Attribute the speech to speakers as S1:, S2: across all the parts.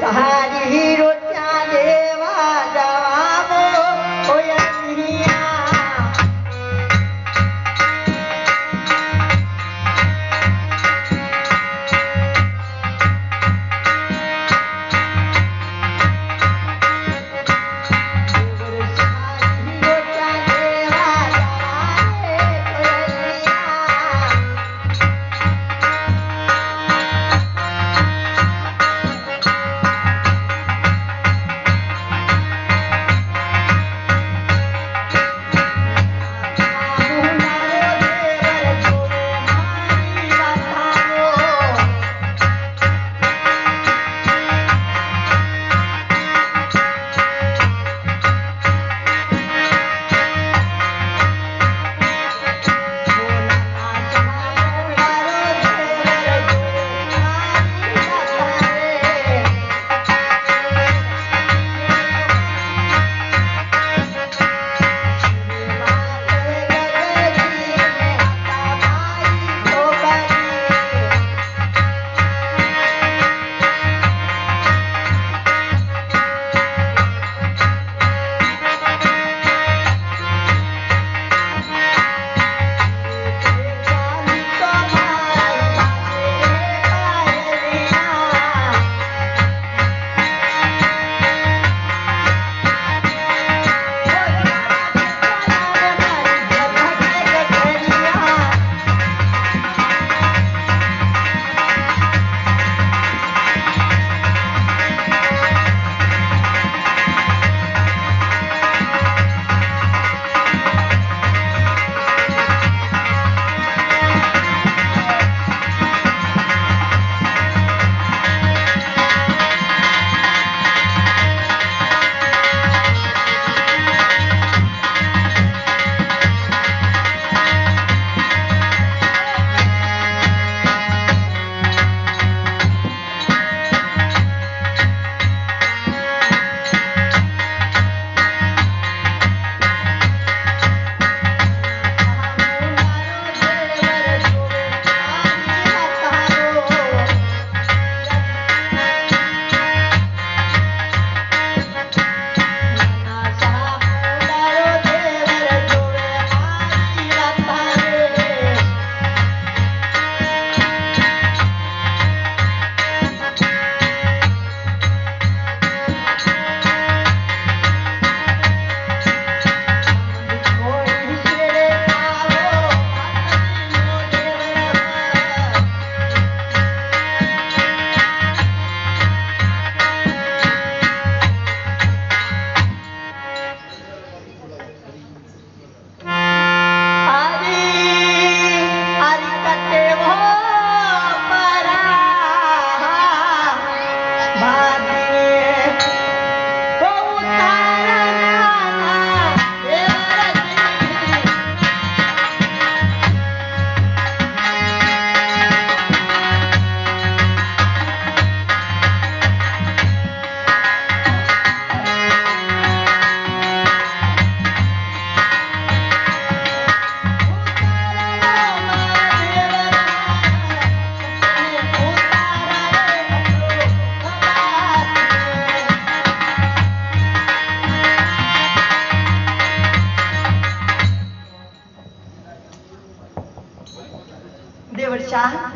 S1: सारी हीरो देवा जवाबो होयनिया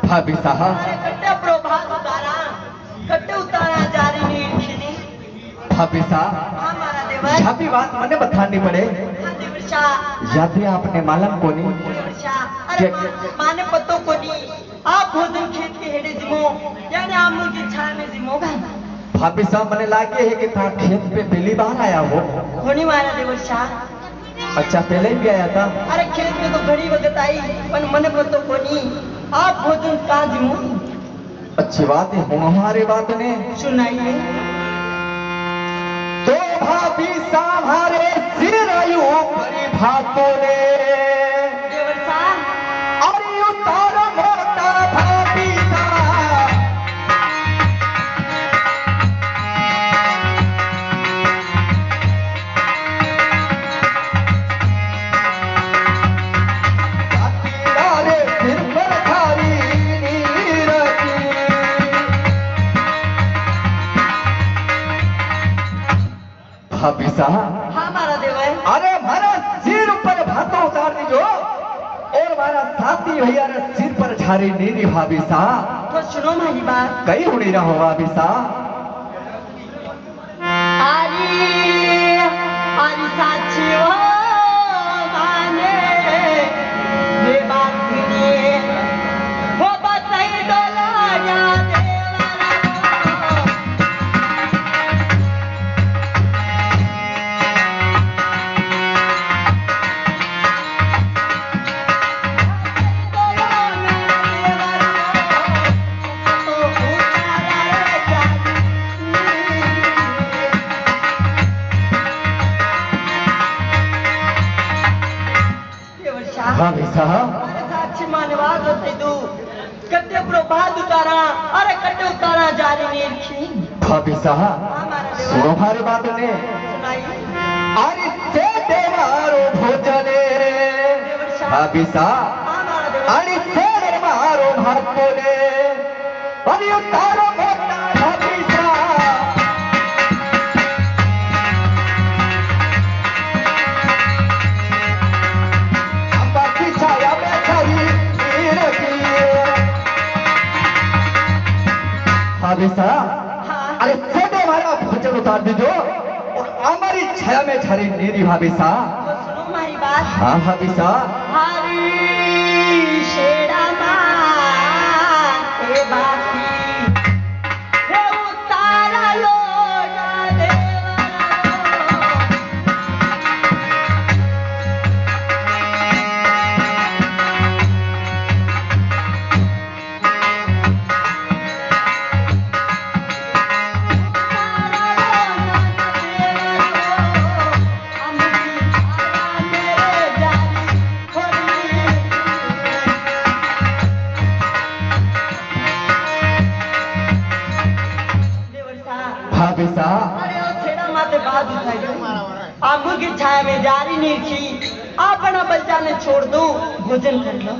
S2: भाभी साहब भाभी साहब यहाँ भी बात मैंने बतानी पड़े याद है आपने मालूम को नहीं
S1: माने पतो को नहीं आप भोजन खेत के हेडे जिमो यानी आमू की छाया में जिमोगा
S2: भाभी साहब मैंने लागे है कि था खेत पे पहली बार आया हो
S1: होनी मारा देवर्षा
S2: अच्छा पहले भी आया था
S1: अरे खेत में तो बड़ी वक्त आई पर मने पतो को नहीं आप भोजन कहाँ जिमो
S2: अच्छी बात है हमारे बात ने
S1: सुनाइए
S2: तो भाभी साहब हमारे सिर आयु परी भातों ने
S1: देवर्षा
S2: अरे उतारो मोटा भाभी साहब हाथों उतार दीजो और हमारा साथी भैया ने सिर पर झारी नीरी भाभी सा।
S1: तो सुनो मारी बात।
S2: कई उड़ी ना हो भाभी सा।
S1: आरी आरी साची हो माने ये बात ने वो बताई डोला या
S2: भाभी साहब
S1: साक्षी मानवाद होते दू कटे प्रभात उतारा अरे कटे उतारा जारी नीरखी
S2: भाभी साहब
S1: हमारा
S2: सुनो हमारी बात ने
S1: सुनाई
S2: अरे से देवारो भोजने भाभी साहब
S1: हमारा देव
S2: अरे से देवारो भात बोले अरे उतारो मोटा भाभी साहब बाकी छाया में छाई भाभी साहब
S1: हाँ
S2: अरे छोटे वाला भोजन उतार दीजो और हमारी छाया में छारी मेरी भाभी साहब।
S1: तो सुनो मारी बात।
S2: हाँ भाभी साहब
S1: हरी शेरा माँ ए बाकी हे उतारा लोटा देवा
S2: भाभी साहब
S1: अरे ओ छेड़ा माते बात उठाई आंखों की छाया में जारी नीरखी अपना बच्चा ने छोड़ दो भोजन कर लो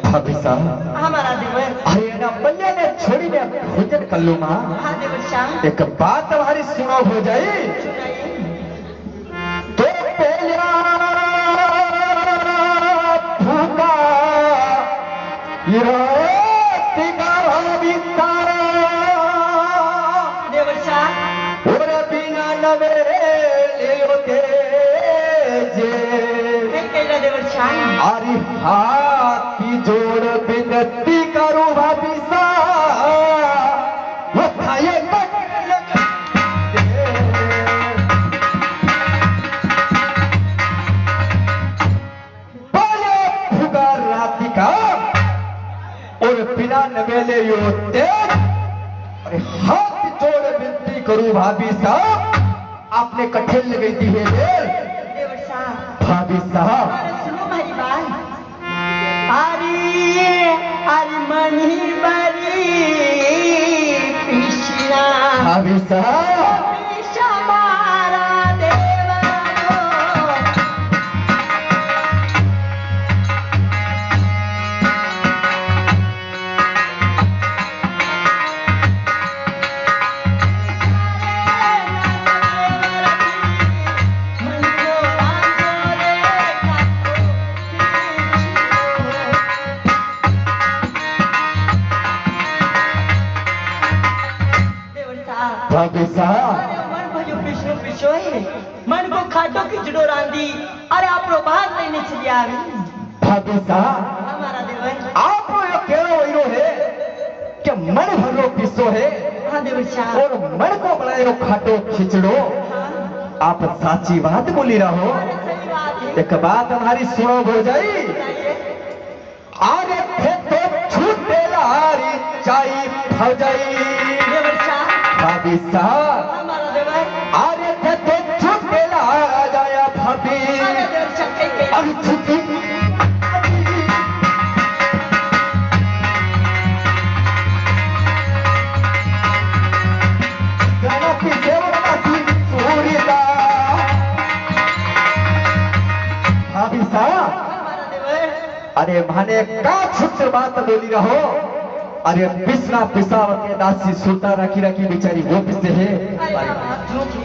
S2: भाभी साहब
S1: हमारा देवर।
S2: अरे ना बल्ले ने छोड़ी ने भोजन कर लो माँ।
S1: हाँ देवर शाह
S2: एक बात तुम्हारी सुनो हो जाए तो पहला भूखा ये तिगारा बितारा
S1: देवर शाह
S2: और बिना नवे ले जे
S1: कहला देवर शाह
S2: अरे हाथ की जोड़ विनती करो भाभी साहब वो खाए बोले भुगा राति का और बिना नवेले योते अरे हाथ जोड़ विनती करूं भाभी साहब आपने कठिन लगी थी है
S1: देवर शाह
S2: भाभी साहब।
S1: अरे सुनो भाई बात। अरे अरे मनी बरी पिछला
S2: भाभी साहब
S1: पिछा मारा देवा
S2: भाभी साहब
S1: अरे मन भजो पिछलो पिछोए मन को खाटो की जड़ो रांदी अरे आप बाहर लेने चली आवी
S2: भाभी साहब
S1: हमारा देवर।
S2: आप यो केरो वैरो है कि मन भरो पिसो है
S1: हाँ देवर शाह
S2: और मन को बनायो खाटो खिचड़ो।
S1: हाँ
S2: आप साची बात बोली रहो।
S1: अरे सही बात है।
S2: एक बात हमारी सुनो हो जाई
S1: बताइए।
S2: आगे थे तो छूटे लारी चाई भजाई
S1: देवर शाह
S2: भाभी साहब
S1: हमारा देवर।
S2: आगे थे तो छूटे ला जाया भाभी
S1: अरे देवर शाह कहीं पे
S2: अरे छुट्टी गाना पीछे वाली सूर्यदा भाभी साहब
S1: हमारा देवर।
S2: अरे माने का छुट बात बोली रहो। अरे पिसना पिसावत के दासी सुल्ता रखी रखी बेचारी वो पिसे है।
S1: अरे
S2: अरे
S1: बाप झूठी।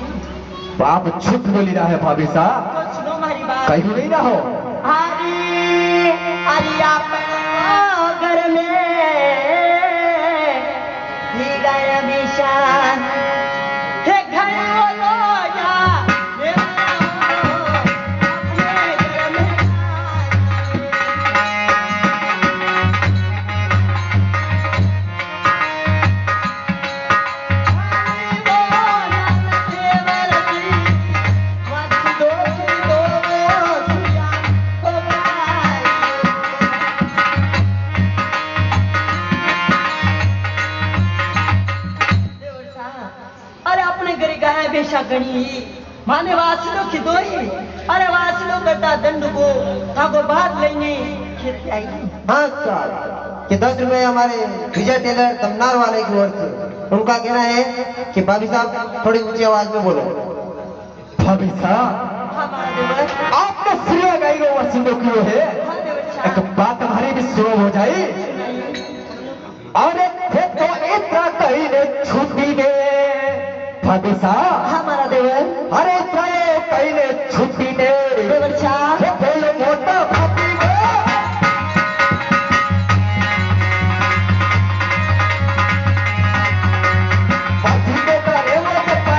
S2: बाप छुट बोली रहा है भाभी साहब।
S1: तो सुनो हमारी बात।
S2: कहीं नहीं रहो।
S1: हरी हरी अपना घर में ही गए विशान हे घर बोलो जा हे अपने घर में बेशा गणी माने वासलो की दोई अरे वासलो करता दंड को थाको बात लेने खेत आई।
S3: हाँ सर कि 10 रुपए हमारे विजय टेलर तमनार वाले की ओर से। उनका कहना है कि भाभी साहब थोड़ी ऊंची आवाज में बोलो।
S2: भाभी साहब
S1: हमारा देवर
S2: आपने श्रेय गाई को वसीलो क्यों है?
S1: हाँ देवर
S2: एक बात हमारी भी सुनो हो जाए। अरे थे तो इतना कहीं ने छुट्टी दे भाभी साहब
S1: हमारा देवर
S2: अरे चाहे कहीं ने छुट्टी दे
S1: देवर साहब
S2: बोलो मोटा भाभी को भाभी को करे वो चप्पा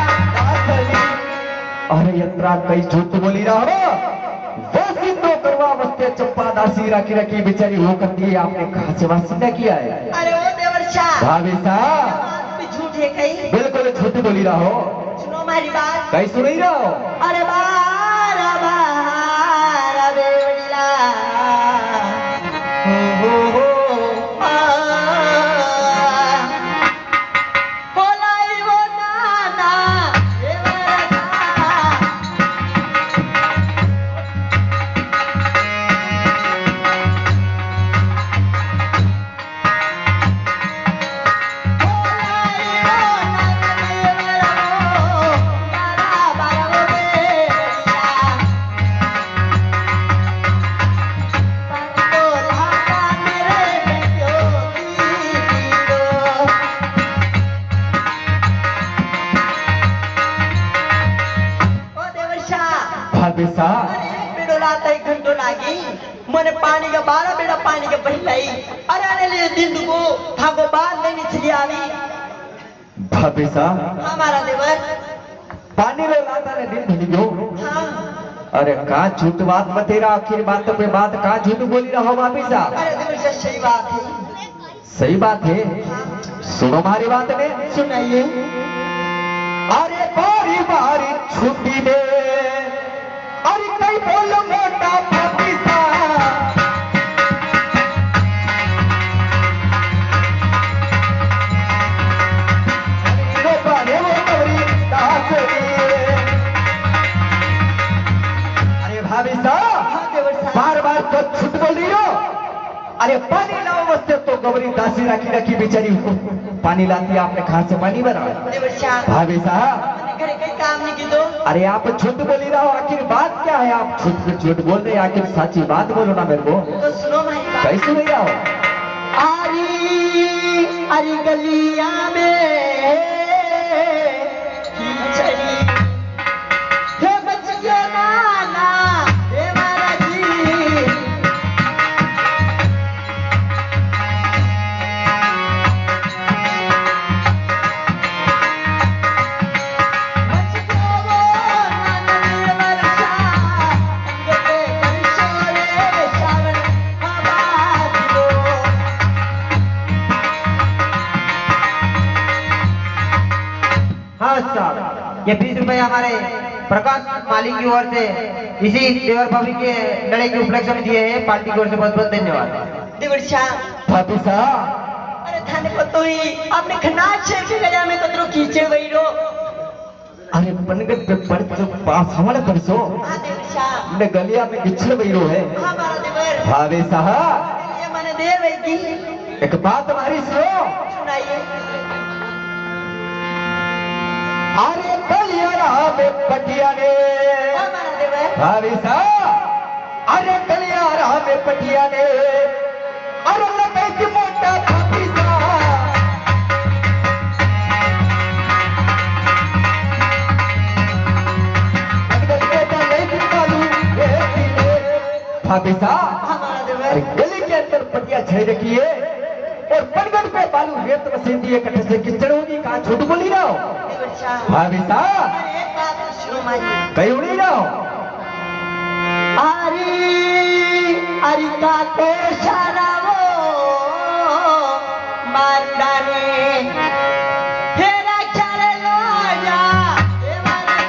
S2: अरे यत्रा कई झूठ बोली रहा वो सिद्धो करवा वस्ते चप्पा दासी रखी रखी बेचारी वो करती है आपने कहा से वासिंदा किया है?
S1: अरे ओ देवर साहब
S2: भाभी साहब
S1: बात भी झूठ है कहीं
S2: बिल्कुल झूठ बोली रहा हो।
S1: सुनो हमारी बात
S2: कहीं सुन ही रहा हो।
S1: अरे बारा बारा बेवड़ीला हो बोलाई वो नाना देवरा
S2: भाभी साहब
S1: बेड़ो लाता 1 घंटो लागी मने पानी का 12 बेड़ा पानी के पहलाई अरे आने लिए दिन को थाको बात लेनी चली आवी।
S2: भाभी साहब
S1: हमारा देवर
S2: पानी लो लाता ने दिन भली गयो।
S1: हाँ
S2: अरे का झूठ बात मतेरा आखिर बात पे बात का झूठ बोली रहो भाभी साहब?
S1: अरे देवर से सही बात है।
S2: सही बात है सुनो हमारी बात ने
S1: सुनाइए।
S2: अरे बारी बारी छुट्टी दे अरे कई बोलो मोटा भाभी साहब अरे बारे वो कवरी दासरी अरे भाभी साहब
S1: हाँ देवर साहब
S2: बार बार तो छूट बोल रही हो। अरे पानी लाओ बसते तो गबरी दासी रखी रखी बेचारी पानी लाती है आपने कहा से पानी भरा?
S1: देवर साहब
S2: भाभी साहब
S1: मैंने घरे कई काम नहीं की दो।
S2: अरे आप झूठ बोली रहो आखिर बात क्या है? आप झूठ पे झूठ बोल रहे हैं आखिर सच्ची बात बोलो ना मेरे को।
S1: तो सुनो हमारी बात।
S2: कैसे नहीं रहो?
S1: आरी अरी गलिया में खिचड़ी हे बच गया नाना हे मारा जी बच गया वो नाना रे वर्षा अंगते कंसोरे श्रावण आबाद दो।
S3: हाँ साहब ये 20 रुपए हमारे प्रकाश मालिक की ओर से इसी देवर भाभी के लड़ाई के उपलक्ष्य में दिए हैं। पार्टी की ओर से बहुत बहुत धन्यवाद।
S1: देवर साहब
S2: भाभी साहब
S1: अरे थाने पतो ही आपने खनाज शेर के गया में कतरो कीचड़ वहीरो।
S2: अरे बनगट पे पड़ तो पास हमारे परसो
S1: हाँ देवर साहब
S2: हमने गलिया में गिछड़ वहीरो है।
S1: हाँ मारा देवर
S2: भाभी साहब
S1: ये मैंने देर वही की
S2: एक बात हमारी सुनो।
S1: सुनाइए।
S2: अरे गलिया में पटिया ने
S1: हाँ मारा देवर
S2: भाभी साहब अरे गलिया में पटिया ने अरे लगे मोटा भाभी साहब अरे बेटा नहीं दिखालू भाभी साहब
S1: हमारा
S2: अरे
S1: देवर
S2: गली के अंदर पटिया छड़ी रखी है और पनगढ़ पे बालू रेत मशीन दी इकट्ठे से किचड़ होगी, कहाँ झूठ बोली रहा हो
S1: देवर साहब
S2: भाभी साहब
S1: अरे एक बात तो सुनो माई
S2: कहीं उड़ी रहा हो
S1: अरे का को सारावो मारुड़ा रे फेरा चले लो जा देवारी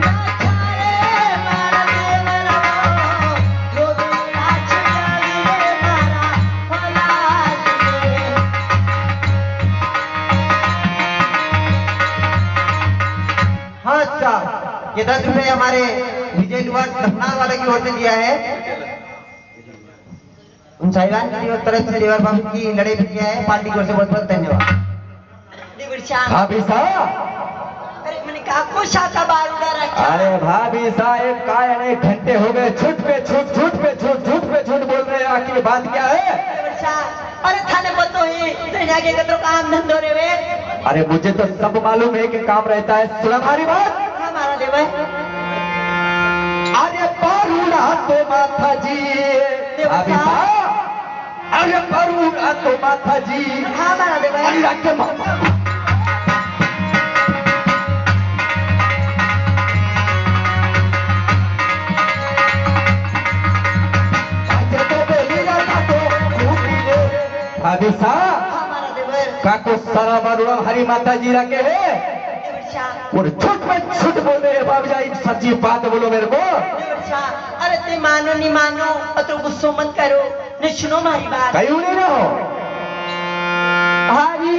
S1: ना चारे मारा देवरा लोगे नाच जावी रे मारा फला दे
S3: हाँ साहब, ये 10 रुपए हमारे विजय निवास लखनऊ वाले की ओर से दिया है। उन साहिबान की तरफ से देवर बाबू की लड़ाई भी किया है, पार्टी की ओर से बहुत बहुत धन्यवाद।
S1: देवर साहब
S2: भाभी साहब
S1: अरे मैंने कहा को शाका बारूदा रखा
S2: अरे भाभी साहब काय अनेक घंटे हो गए झूठ पे झूठ झूठ पे झूठ झूठ पे झूठ बोल रहे हैं, आखिर बात क्या है
S1: देवर साहब अरे थाने पतो ही दुनिया के कतरो काम धंधो रे वे
S2: अरे मुझे तो सब मालूम है कि काम रहता है, सुना हमारी बात
S1: हमारा देवर
S2: अरे पारूड़ा तो माथा जी भाभी साहब अरे पारूड़ा तो माथा जी
S1: हमारा देवर
S2: अरे रखे माथा भाभी साहब
S1: हमारा देवर
S2: काको सारा बारूड़ा हरी माता जी रखे है
S1: देवर साहब
S2: और झूठ पे झूठ बोल रहे हैं भाभी साहब, सच्ची बात बोलो मेरे को
S1: देवर साहब अरे ते मानो नहीं मानो अतो गुस्सो मत करो नहीं सुनो हमारी बात
S2: कहीं उड़े ना हो
S1: हरी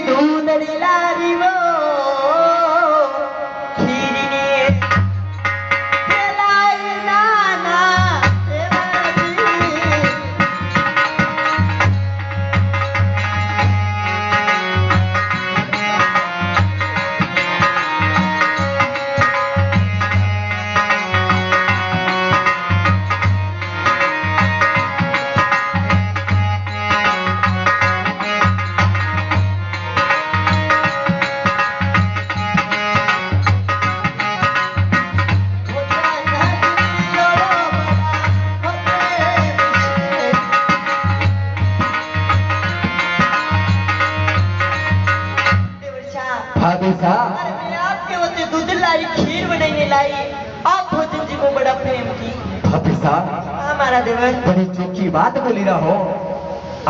S1: दूधड़ी लारी वो खीरी ने खेलाई नाना देवारी
S2: भाभी साहब
S1: अरे मैं आपके होते दूध लाई खीर बनाने लाई आप भोजन जी को बड़ा प्रेम की
S2: भाभी साहब
S1: हमारा देवर
S2: बड़ी चौकी बात बोली रहा हो,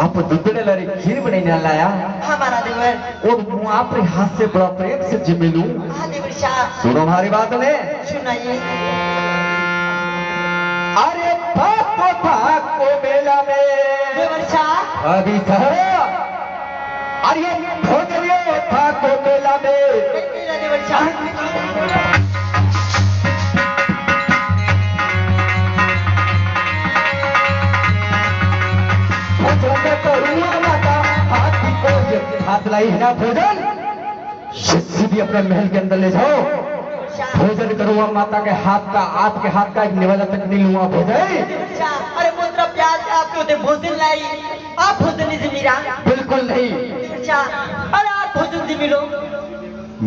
S2: आप दूधड़े लड़ी खीर बनाने लाया
S1: हमारा देवर
S2: और मुँह आपके हाथ से बड़ा प्रेम से जिम्मे लूं,
S1: हाँ देवर साहब
S2: सुनो हमारी बात ने
S1: सुनाइए
S2: अरे पापा को मेला में
S1: देवर साहब
S2: भाभी साहब अरे भोजनियो था को मेला में
S1: मेरा देवर साहब
S2: हाथ लाई है ना भोजन सीधी अपने महल के अंदर ले जाओ, भोजन करूंगा माता के हाथ का, आपके हाथ का एक निवाला तक नहीं लूंगा भोजन
S1: अरे पुत्र प्यार से आपके होते भोजन लाई आप भोजन से मिला
S2: बिल्कुल नहीं।
S1: अरे आप भोजन से मिलो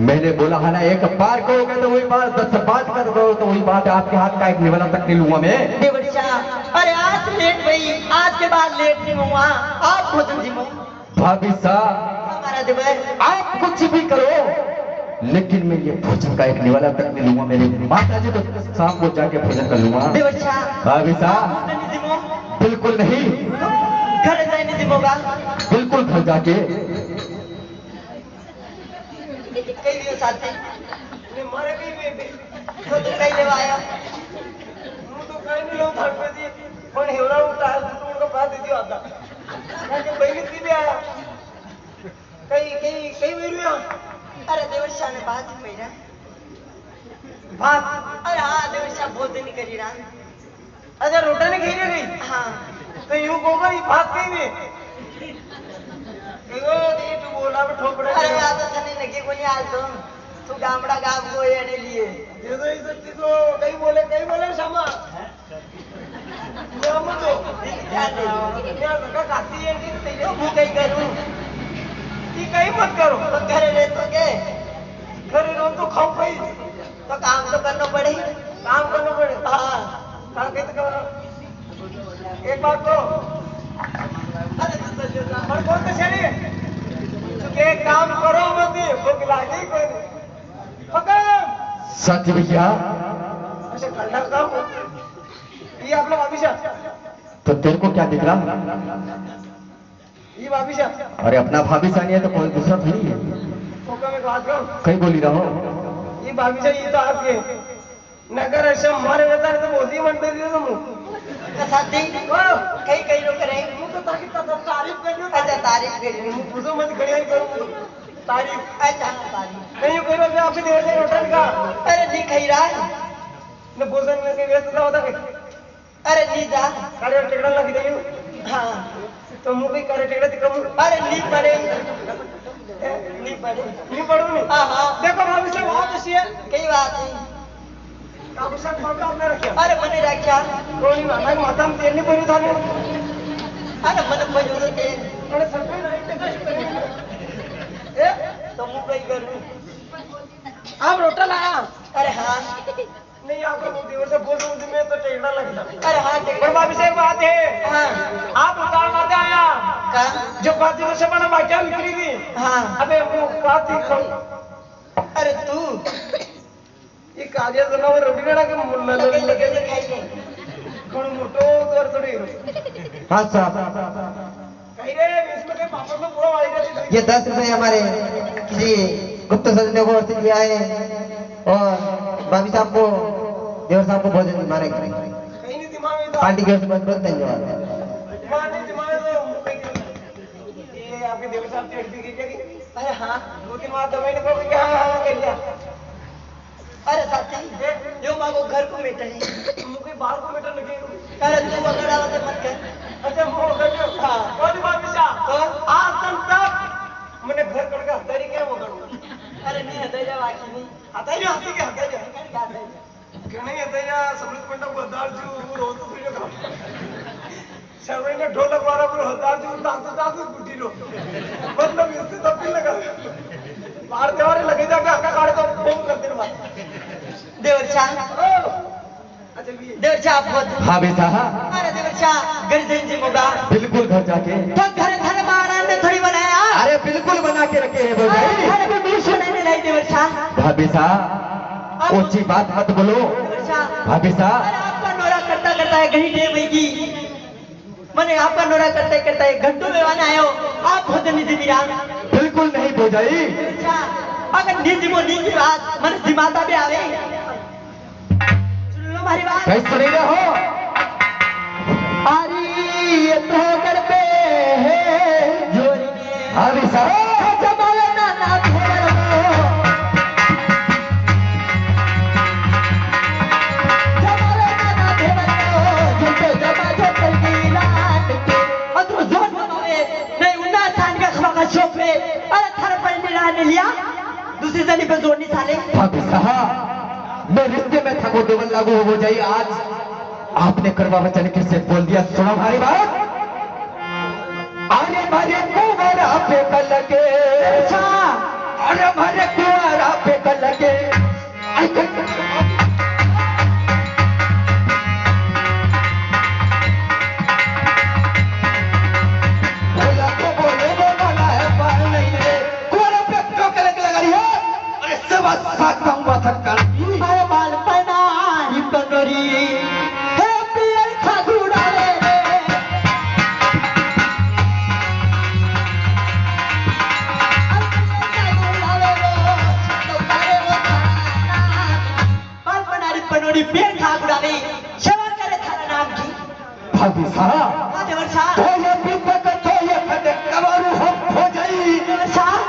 S2: मैंने बोला है ना एक बार कहोगे तो वही बात, 10 बात कर दो तो वही बात, आपके हाथ का एक निवाला तक नहीं लूंगा मैं
S1: देवर साहब अरे आज लेट भई आज के बाद लेट नहीं हुआ आप भोजन जिमो
S2: भाभी साहब
S1: हमारा देवर
S2: आप कुछ भी करो लेकिन मैं ये भोजन का एक निवाला तक नहीं लूंगा, मेरी माता जी तो शाम को जाके भोजन कर लूंगा।
S1: देवर साहब
S2: भाभी साहब
S1: भोजन जिमो
S2: बिल्कुल नहीं,
S1: घर जाने जिमोगा
S2: बिल्कुल घर जाके
S1: कई लियो साथी मैं मरे भी तो कई लेवा आया હું તો કઈ નહીં લઉં થાળ પછી પણ હેવરા ઉઠા તો ઉનકો बात दीजिए आता કે पहले सीधे आया कई वेरिया अरे देवर शाह ने बात ही मेरा बात अरे हाँ देवर शाह भोजन नहीं करी रहा अच्छा रोटा ने खाई गई हाँ तो यूं गोबर ही बात कही में एगो ये तू बोला में ठोपड़ा अरे आ तो तने लगे को नहीं आल तो तू गामड़ा गाम को येने लिए ये तो इज्जत तो कई बोले क्षमा मत करो तो घरे रहे तो के घरे रहो तो खाओ भाई तो काम तो करना पड़े काम करना पड़े हाँ काम कैसे करो एक बात को अरे और कौन तो चलिए तो एक काम करो मत भूख लागी कोई पकड़
S2: सच भैया
S1: अच्छा कल्ला काम ये आप लोग अभिषा
S2: तो तेरे को क्या दिख रहा?
S1: ये अभिषा
S2: अरे अपना भाभी सानी है तो कोई दूसरा थोड़ी है।
S1: फोका में बात करो
S2: कहीं बोली रहो।
S1: ये भाभी ये तो आपके नगर ऐसे हमारे रहता है तो मोदी मन दे दिया तुम साथी कई कई लोग रहे मुझे तो ताकि तारीफ कर लो अच्छा तारीफ कर लो मुझे मत खड़ी करो तारीफ अच्छा तारीफ नहीं करो मैं आपसे देर से होटल का अरे नहीं खाई रहा है न भोजन में के व्यस्त होता है अरे नहीं जा अरे टिकड़ा लग गई हां तो मुझे करे टिकड़ा दिखाऊं अरे नहीं पड़े नहीं पढ़ू नहीं हाँ हाँ देखो भाभी से बहुत अच्छी है कई बात नहीं काबू से फोटो आपने रखा अरे मैंने रखा कोई नहीं माता में तेल नहीं पड़ी था अरे मैंने पड़ी तो तेल अरे सब ए तो मुंह पे करूं आप रोटा लाया अरे हाँ नहीं आपको देवर से बोल दूं मैं तो टेढ़ा लगता अरे हाँ टेढ़ा भाभी से बात है हाँ आप उतार मारते आया कहाँ जो 5 दिनों से बना बाकी बिक्री हाँ अबे वो बात ही करो अरे तू ये कालिया जनावर रोटी ना के मुल्ला लगे खाई कौन मोटो तोर थोड़ी
S3: हाँ साहब
S1: कहीं रे इसमें के पापा में पूरा वाली रहती
S3: ये 10 रुपए हमारे किसी गुप्त सज्जनों को ओर से दिया है और भाभी साहब को देवर साहब को भोजन मारे
S1: कहीं नहीं दिमाग में
S3: पार्टी की ओर से बहुत बहुत धन्यवाद
S1: दिमाग ये आपके देवर साहब टेट भी कीजिए अरे हाँ 2-3 बार दवाई ने को क्या कर लिया अरे साथी यो मां को घर को मेटर है मुझे बाहर को मेटर लगे अरे तू बगड़ा वाले मत कर अच्छा वो कर हां कौन बात विशा तो आज तक मैंने घर कर का तरीके वो करूं अरे नहीं हता जा बाकी नहीं हता जा हसी के हता जा क्या नहीं हता जा समृद्ध पंडा गद्दार जी रोज सुनो का सर्वे ने ढोलक वाला को हजार जी दांत गुड्डी लो मतलब इससे तो भी लगा बाहर देवारे लगे जाके आका काढ़े तो फोन कर देना देवर शाह अच्छा देवर शाह बहुत
S2: हाँ बेटा हाँ
S1: अरे देवर शाह घर से मोगा
S2: बिल्कुल घर जाके
S1: तो घर बाहर ने थोड़ी बनाया
S2: अरे बिल्कुल बना के रखे हैं भाई
S1: घर में भी सुनने नहीं देवर शाह
S2: भाभी साहब ऊंची बात मत बोलो
S1: देवर शाह
S2: भाभी साहब
S1: अरे आपका नोरा करता है घड़ी टेम की मैंने आपका नोरा करते घंटों में आना आयो आप भोजन नहीं दिया
S2: बिल्कुल नहीं भोजाई
S1: अगर नींद की बात मन दिमाता भी आवे सुन लो हमारी बात
S2: कैसे सुनी रहो
S1: अरे तो कर पे जोरी में
S2: भाभी साहब
S1: जमाना ना थोड़ा लिया दूसरी जनी पे जोड़नी साले
S2: भाभी साहब मैं रिश्ते में था वो देवल लागू हो जाए आज आपने करवा वचन किससे बोल दिया सुनो हमारी बात अरे मारे कुंवरा पे कल के अरे मारे कुंवरा पे कल के
S1: अरे बाल पना ही पंडोरी हे पियर खागुड़ा रे बाल पना ही पंडोरी पियर खागुड़ा रे सेवा करे थारा नाम की
S2: भाभी साहब
S1: हाँ देवर साहब
S2: तो ये बिंदक तो ये खड़े कबारू हम हो जाई
S1: देवर साहब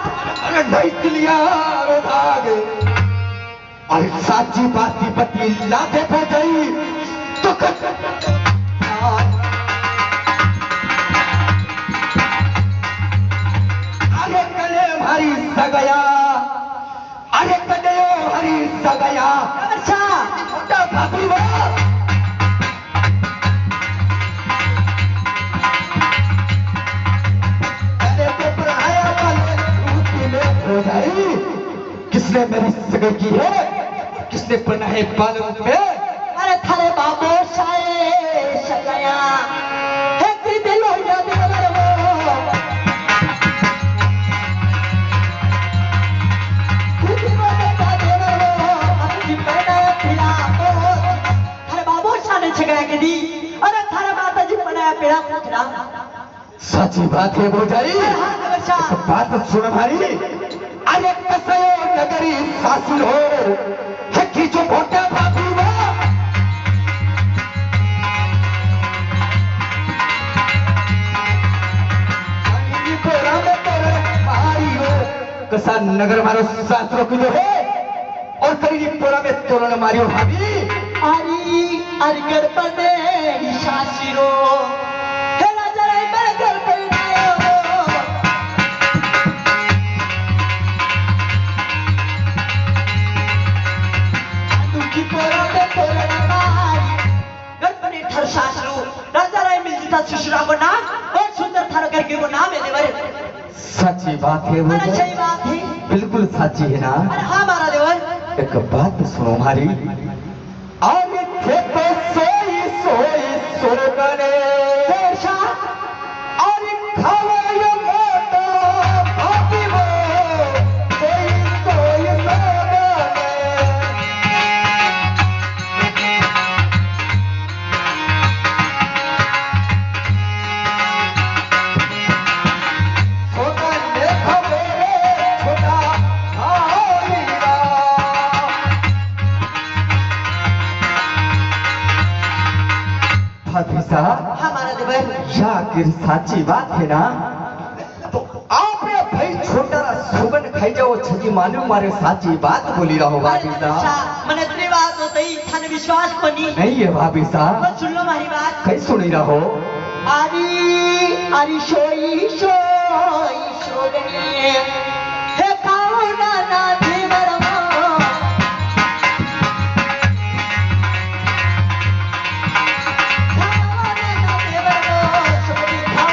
S2: अरे नहीं लिया रोदाग अरे साची बाती पति लाते हो गई तो अरे कले हमारी सगया अरे कले हमारी सगया
S1: देवर साहब
S2: तो भाभी वो किसने मेरी सगाई की है? किसने पहना है बालों पे?
S1: अरे थारे बाबो साए सगाया है कि दिलो याद कर वो खुद को बता दे वो अपनी पहना पिला ओ थारे बाबो साने सगाया के दी अरे थारे माता जी पहना पिला पूछना
S2: सच्ची बात है भौजाई।
S1: हाँ देवर्षा
S2: इस बात सुन हमारी। अरे कसयो नगरी सासुर हो है कि जो मोटा बाबू हो अनिनी कोरा में तोरे मारी हो कसा नगर मारो सासुर की जो है और करीनी पोरा में तोरण मारियो भाभी।
S1: आरी अरगड़ पने शाशिरो हे राजा रे बरगड़ पने दुखी पोरा में तोरण मारी गणपति ठर शाशिरो राजा रे मिलता सुशरा को नाम और सुंदर थारो करके को नाम है देवर।
S2: सच्ची बात है वो
S1: अरे सही बात है।
S2: बिल्कुल सच्ची है ना।
S1: अरे हाँ मारा देवर।
S2: एक बात सुनो हमारी। आगे थे तो सोई सोई सुरगने
S1: देवर्षा
S2: और खावायो मोटा भाभी वो सोई सोई सुरगने छोटा देखा मेरे छोटा भाईरा भाभी साहब
S1: हमारा देवर।
S2: या आखिर साची बात है ना। तो आपने भाई छोटा सुगन खाई जाओ छजी मालूम मारे साची बात बोली रहो भाभी साहब।
S1: मन इतनी बात होती थाने विश्वास कोनी
S2: नहीं है भाभी साहब
S1: बस सुन लो हमारी बात।
S2: कहीं सुनी रहो।
S1: आरी आरी शोई शोई